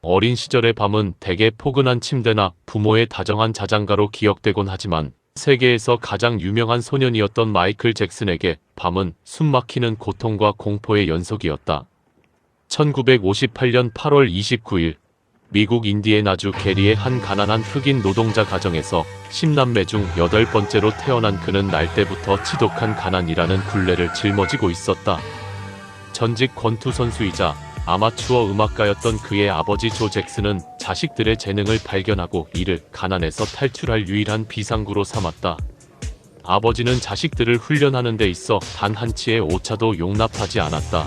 어린 시절의 밤은 대개 포근한 침대나 부모의 다정한 자장가로 기억되곤 하지만 세계에서 가장 유명한 소년이었던 마이클 잭슨에게 밤은 숨막히는 고통과 공포의 연속이었다. 1958년 8월 29일 미국 인디애나주 게리의 한 가난한 흑인 노동자 가정에서 10남매 중 8번째로 태어난 그는 날 때부터 지독한 가난이라는 굴레를 짊어지고 있었다. 전직 권투 선수이자 아마추어 음악가였던 그의 아버지 조 잭슨은 자식들의 재능을 발견하고 이를 가난에서 탈출할 유일한 비상구로 삼았다. 아버지는 자식들을 훈련하는 데 있어 단 한치의 오차도 용납하지 않았다.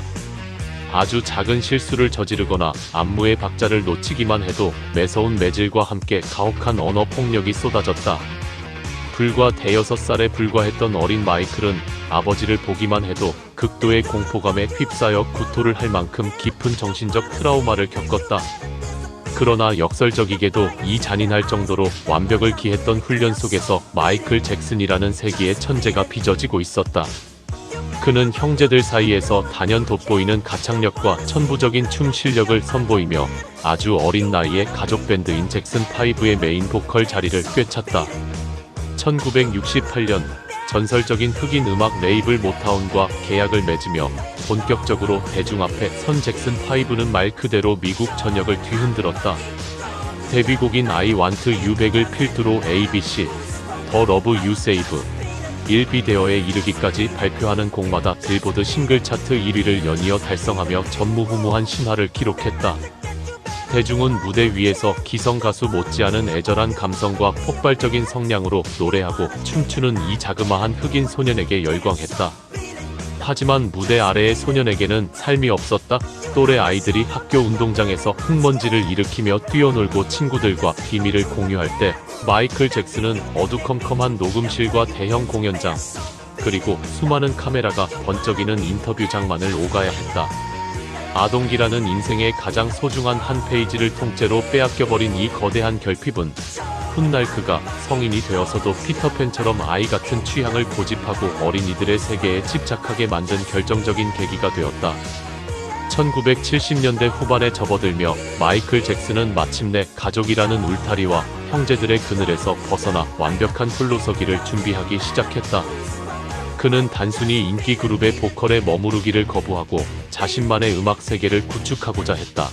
아주 작은 실수를 저지르거나 안무의 박자를 놓치기만 해도 매서운 매질과 함께 가혹한 언어 폭력이 쏟아졌다. 불과 대여섯 살에 불과했던 어린 마이클은 아버지를 보기만 해도 극도의 공포감에 휩싸여 구토를 할 만큼 깊은 정신적 트라우마를 겪었다. 그러나 역설적이게도 이 잔인할 정도로 완벽을 기했던 훈련 속에서 마이클 잭슨이라는 세기의 천재가 빚어지고 있었다. 그는 형제들 사이에서 단연 돋보이는 가창력과 천부적인 춤 실력을 선보이며 아주 어린 나이에 가족 밴드인 잭슨 5의 메인 보컬 자리를 꿰찼다. 1968년 전설적인 흑인 음악 레이블 모타운과 계약을 맺으며 본격적으로 대중 앞에 선 잭슨 5는 말 그대로 미국 전역을 뒤흔들었다. 데뷔곡인 I Want You Back을 필두로 ABC, 더 러브 유 세이브, 1비데어에 이르기까지 발표하는 곡마다 빌보드 싱글 차트 1위를 연이어 달성하며 전무후무한 신화를 기록했다. 대중은 무대 위에서 기성 가수 못지않은 애절한 감성과 폭발적인 성량으로 노래하고 춤추는 이 자그마한 흑인 소년에게 열광했다. 하지만 무대 아래의 소년에게는 삶이 없었다. 또래 아이들이 학교 운동장에서 흙먼지를 일으키며 뛰어놀고 친구들과 비밀을 공유할 때 마이클 잭슨은 어두컴컴한 녹음실과 대형 공연장, 그리고 수많은 카메라가 번쩍이는 인터뷰 장만을 오가야 했다. 아동기라는 인생의 가장 소중한 한 페이지를 통째로 빼앗겨버린 이 거대한 결핍은 훗날 그가 성인이 되어서도 피터팬처럼 아이 같은 취향을 고집하고 어린이들의 세계에 집착하게 만든 결정적인 계기가 되었다. 1970년대 후반에 접어들며 마이클 잭슨은 마침내 가족이라는 울타리와 형제들의 그늘에서 벗어나 완벽한 홀로서기를 준비하기 시작했다. 그는 단순히 인기 그룹의 보컬에 머무르기를 거부하고 자신만의 음악 세계를 구축하고자 했다.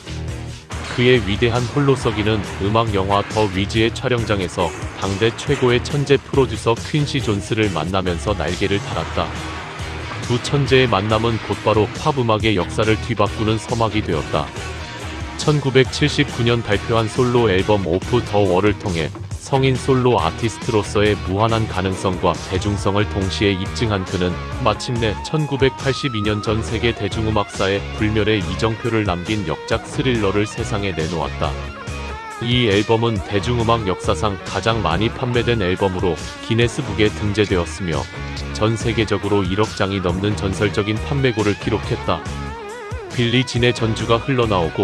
그의 위대한 홀로서기는 음악 영화 더 위즈의 촬영장에서 당대 최고의 천재 프로듀서 퀸시 존스를 만나면서 날개를 달았다. 두 천재의 만남은 곧바로 팝 음악의 역사를 뒤바꾸는 서막이 되었다. 1979년 발표한 솔로 앨범 오프 더 월을 통해 성인 솔로 아티스트로서의 무한한 가능성과 대중성을 동시에 입증한 그는 마침내 1982년 전 세계 대중음악사에 불멸의 이정표를 남긴 역작 스릴러를 세상에 내놓았다. 이 앨범은 대중음악 역사상 가장 많이 판매된 앨범으로 기네스북에 등재되었으며 전 세계적으로 1억 장이 넘는 전설적인 판매고를 기록했다. 빌리 진의 전주가 흘러나오고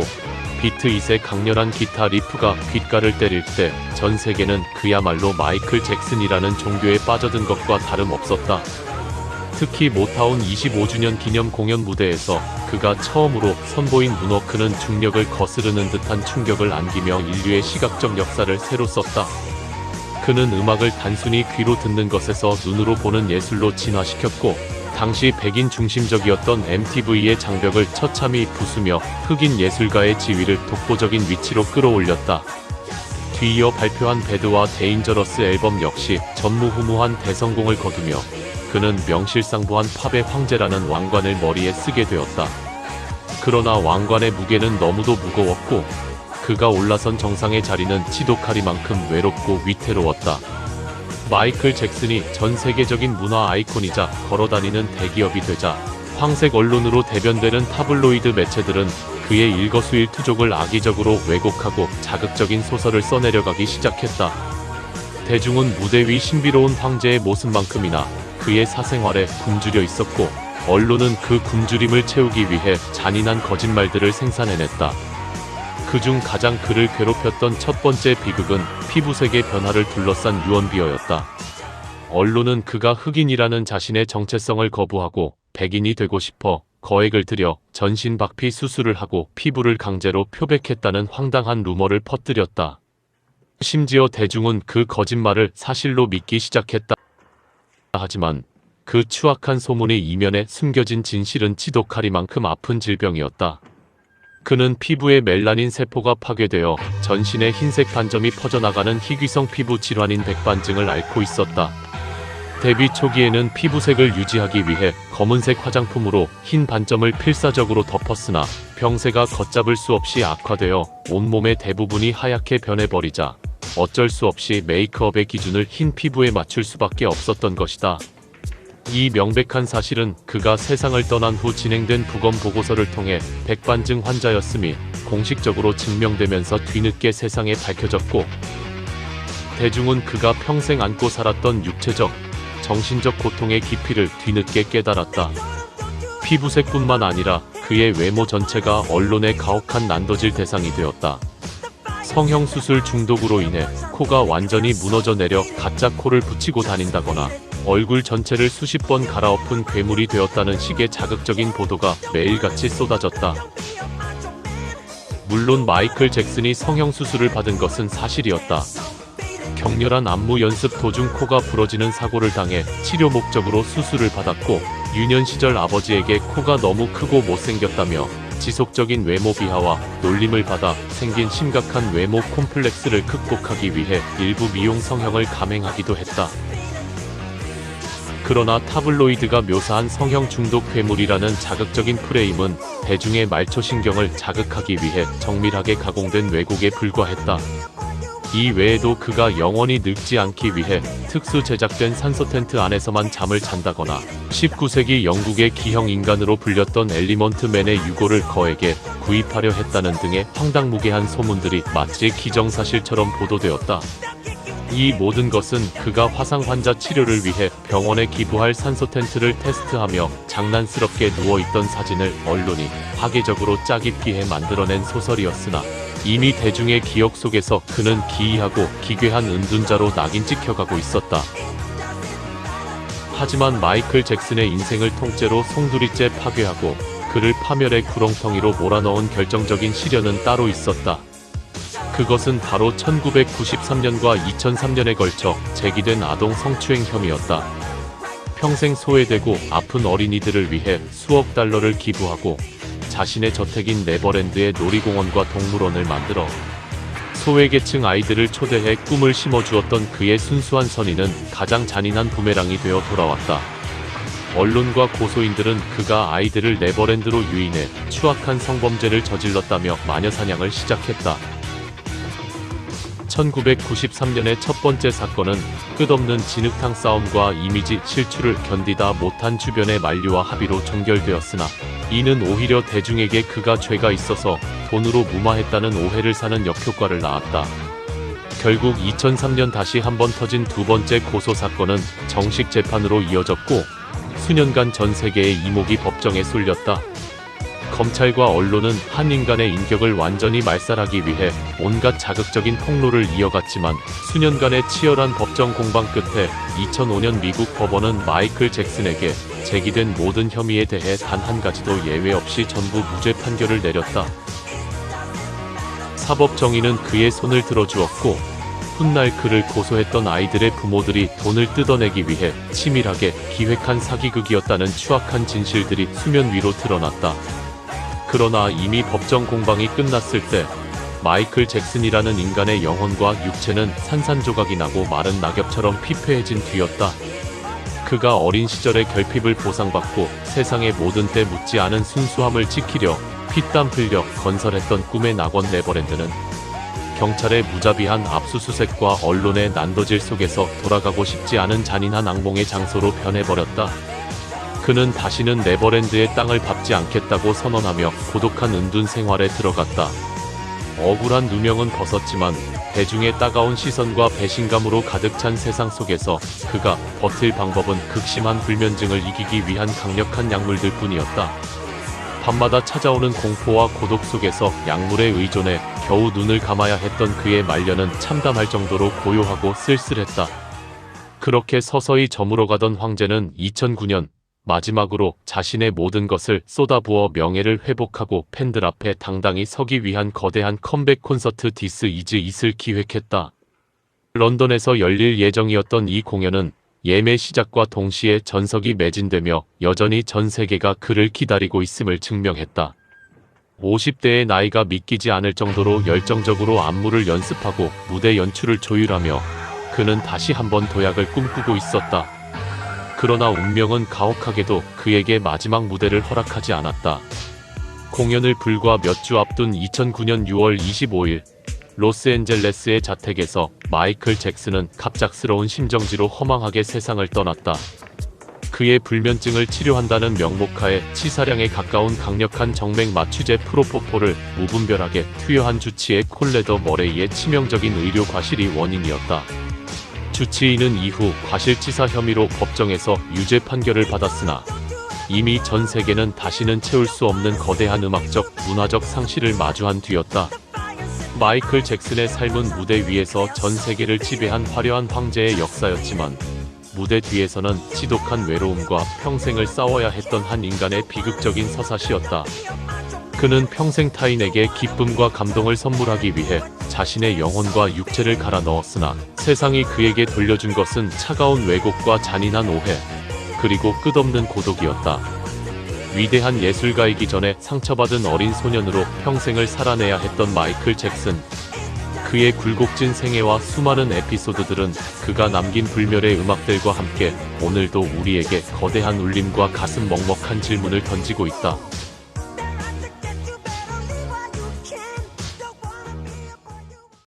비트잇의 강렬한 기타 리프가 귓가를 때릴 때 전 세계는 그야말로 마이클 잭슨이라는 종교에 빠져든 것과 다름없었다. 특히 모타운 25주년 기념 공연 무대에서 그가 처음으로 선보인 문워크는 중력을 거스르는 듯한 충격을 안기며 인류의 시각적 역사를 새로 썼다. 그는 음악을 단순히 귀로 듣는 것에서 눈으로 보는 예술로 진화시켰고 당시 백인 중심적이었던 MTV의 장벽을 처참히 부수며 흑인 예술가의 지위를 독보적인 위치로 끌어올렸다. 뒤이어 발표한 배드와 데인저러스 앨범 역시 전무후무한 대성공을 거두며 그는 명실상부한 팝의 황제라는 왕관을 머리에 쓰게 되었다. 그러나 왕관의 무게는 너무도 무거웠고 그가 올라선 정상의 자리는 지독하리만큼 외롭고 위태로웠다. 마이클 잭슨이 전 세계적인 문화 아이콘이자 걸어다니는 대기업이 되자 황색 언론으로 대변되는 타블로이드 매체들은 그의 일거수일투족을 악의적으로 왜곡하고 자극적인 소설을 써내려가기 시작했다. 대중은 무대 위 신비로운 황제의 모습만큼이나 그의 사생활에 굶주려 있었고 언론은 그 굶주림을 채우기 위해 잔인한 거짓말들을 생산해냈다. 그중 가장 그를 괴롭혔던 첫 번째 비극은 피부색의 변화를 둘러싼 유언비어였다. 언론은 그가 흑인이라는 자신의 정체성을 거부하고 백인이 되고 싶어 거액을 들여 전신 박피 수술을 하고 피부를 강제로 표백했다는 황당한 루머를 퍼뜨렸다. 심지어 대중은 그 거짓말을 사실로 믿기 시작했다. 하지만 그 추악한 소문의 이면에 숨겨진 진실은 지독하리만큼 아픈 질병이었다. 그는 피부의 멜라닌 세포가 파괴되어 전신에 흰색 반점이 퍼져나가는 희귀성 피부 질환인 백반증을 앓고 있었다. 데뷔 초기에는 피부색을 유지하기 위해 검은색 화장품으로 흰 반점을 필사적으로 덮었으나 병세가 걷잡을 수 없이 악화되어 온몸의 대부분이 하얗게 변해버리자 어쩔 수 없이 메이크업의 기준을 흰 피부에 맞출 수밖에 없었던 것이다. 이 명백한 사실은 그가 세상을 떠난 후 진행된 부검 보고서를 통해 백반증 환자였음이 공식적으로 증명되면서 뒤늦게 세상에 밝혀졌고, 대중은 그가 평생 안고 살았던 육체적, 정신적 고통의 깊이를 뒤늦게 깨달았다. 피부색뿐만 아니라 그의 외모 전체가 언론의 가혹한 난도질 대상이 되었다. 성형수술 중독으로 인해 코가 완전히 무너져 내려 가짜 코를 붙이고 다닌다거나 얼굴 전체를 수십 번 갈아엎은 괴물이 되었다는 식의 자극적인 보도가 매일같이 쏟아졌다. 물론 마이클 잭슨이 성형수술을 받은 것은 사실이었다. 격렬한 안무 연습 도중 코가 부러지는 사고를 당해 치료 목적으로 수술을 받았고, 유년 시절 아버지에게 코가 너무 크고 못생겼다며 지속적인 외모 비하와 놀림을 받아 생긴 심각한 외모 콤플렉스를 극복하기 위해 일부 미용 성형을 감행하기도 했다. 그러나 타블로이드가 묘사한 성형 중독 괴물이라는 자극적인 프레임은 대중의 말초신경을 자극하기 위해 정밀하게 가공된 왜곡에 불과했다. 이 외에도 그가 영원히 늙지 않기 위해 특수 제작된 산소 텐트 안에서만 잠을 잔다거나 19세기 영국의 기형 인간으로 불렸던 엘리먼트맨의 유고를 거액에 구입하려 했다는 등의 황당무계한 소문들이 마치 기정사실처럼 보도되었다. 이 모든 것은 그가 화상 환자 치료를 위해 병원에 기부할 산소 텐트를 테스트하며 장난스럽게 누워있던 사진을 언론이 파괴적으로 짜깁기해 만들어낸 소설이었으나, 이미 대중의 기억 속에서 그는 기이하고 기괴한 은둔자로 낙인 찍혀가고 있었다. 하지만 마이클 잭슨의 인생을 통째로 송두리째 파괴하고 그를 파멸의 구렁텅이로 몰아넣은 결정적인 시련은 따로 있었다. 그것은 바로 1993년과 2003년에 걸쳐 제기된 아동 성추행 혐의였다. 평생 소외되고 아픈 어린이들을 위해 수억 달러를 기부하고 자신의 저택인 네버랜드의 놀이공원과 동물원을 만들어 소외계층 아이들을 초대해 꿈을 심어주었던 그의 순수한 선의는 가장 잔인한 부메랑이 되어 돌아왔다. 언론과 고소인들은 그가 아이들을 네버랜드로 유인해 추악한 성범죄를 저질렀다며 마녀사냥을 시작했다. 1993년의 첫 번째 사건은 끝없는 진흙탕 싸움과 이미지 실추를 견디다 못한 주변의 만류와 합의로 종결되었으나, 이는 오히려 대중에게 그가 죄가 있어서 돈으로 무마했다는 오해를 사는 역효과를 낳았다. 결국 2003년 다시 한번 터진 두 번째 고소 사건은 정식 재판으로 이어졌고, 수년간 전 세계의 이목이 법정에 쏠렸다. 검찰과 언론은 한 인간의 인격을 완전히 말살하기 위해 온갖 자극적인 폭로를 이어갔지만, 수년간의 치열한 법정 공방 끝에 2005년 미국 법원은 마이클 잭슨에게 제기된 모든 혐의에 대해 단 한 가지도 예외 없이 전부 무죄 판결을 내렸다. 사법 정의는 그의 손을 들어주었고, 훗날 그를 고소했던 아이들의 부모들이 돈을 뜯어내기 위해 치밀하게 기획한 사기극이었다는 추악한 진실들이 수면 위로 드러났다. 그러나 이미 법정 공방이 끝났을 때 마이클 잭슨이라는 인간의 영혼과 육체는 산산조각이 나고 마른 낙엽처럼 피폐해진 뒤였다. 그가 어린 시절의 결핍을 보상받고 세상의 모든 때 묻지 않은 순수함을 지키려 피땀 흘려 건설했던 꿈의 낙원 네버랜드는 경찰의 무자비한 압수수색과 언론의 난도질 속에서 돌아가고 싶지 않은 잔인한 악몽의 장소로 변해버렸다. 그는 다시는 네버랜드의 땅을 밟지 않겠다고 선언하며 고독한 은둔 생활에 들어갔다. 억울한 누명은 벗었지만 대중의 따가운 시선과 배신감으로 가득 찬 세상 속에서 그가 버틸 방법은 극심한 불면증을 이기기 위한 강력한 약물들 뿐이었다. 밤마다 찾아오는 공포와 고독 속에서 약물에 의존해 겨우 눈을 감아야 했던 그의 말년은 참담할 정도로 고요하고 쓸쓸했다. 그렇게 서서히 저물어가던 황제는 2009년 마지막으로 자신의 모든 것을 쏟아부어 명예를 회복하고 팬들 앞에 당당히 서기 위한 거대한 컴백 콘서트 디스 이즈 잇을 기획했다. 런던에서 열릴 예정이었던 이 공연은 예매 시작과 동시에 전석이 매진되며 여전히 전 세계가 그를 기다리고 있음을 증명했다. 50대의 나이가 믿기지 않을 정도로 열정적으로 안무를 연습하고 무대 연출을 조율하며 그는 다시 한번 도약을 꿈꾸고 있었다. 그러나 운명은 가혹하게도 그에게 마지막 무대를 허락하지 않았다. 공연을 불과 몇 주 앞둔 2009년 6월 25일 로스앤젤레스의 자택에서 마이클 잭슨은 갑작스러운 심정지로 허망하게 세상을 떠났다. 그의 불면증을 치료한다는 명목하에 치사량에 가까운 강력한 정맥 마취제 프로포폴을 무분별하게 투여한 주치의 콜레더 머레이의 치명적인 의료 과실이 원인이었다. 주치의는 이후 과실치사 혐의로 법정에서 유죄 판결을 받았으나 이미 전 세계는 다시는 채울 수 없는 거대한 음악적, 문화적 상실을 마주한 뒤였다. 마이클 잭슨의 삶은 무대 위에서 전 세계를 지배한 화려한 황제의 역사였지만 무대 뒤에서는 지독한 외로움과 평생을 싸워야 했던 한 인간의 비극적인 서사시였다. 그는 평생 타인에게 기쁨과 감동을 선물하기 위해 자신의 영혼과 육체를 갈아 넣었으나 세상이 그에게 돌려준 것은 차가운 왜곡과 잔인한 오해, 그리고 끝없는 고독이었다. 위대한 예술가이기 전에 상처받은 어린 소년으로 평생을 살아내야 했던 마이클 잭슨. 그의 굴곡진 생애와 수많은 에피소드들은 그가 남긴 불멸의 음악들과 함께 오늘도 우리에게 거대한 울림과 가슴 먹먹한 질문을 던지고 있다.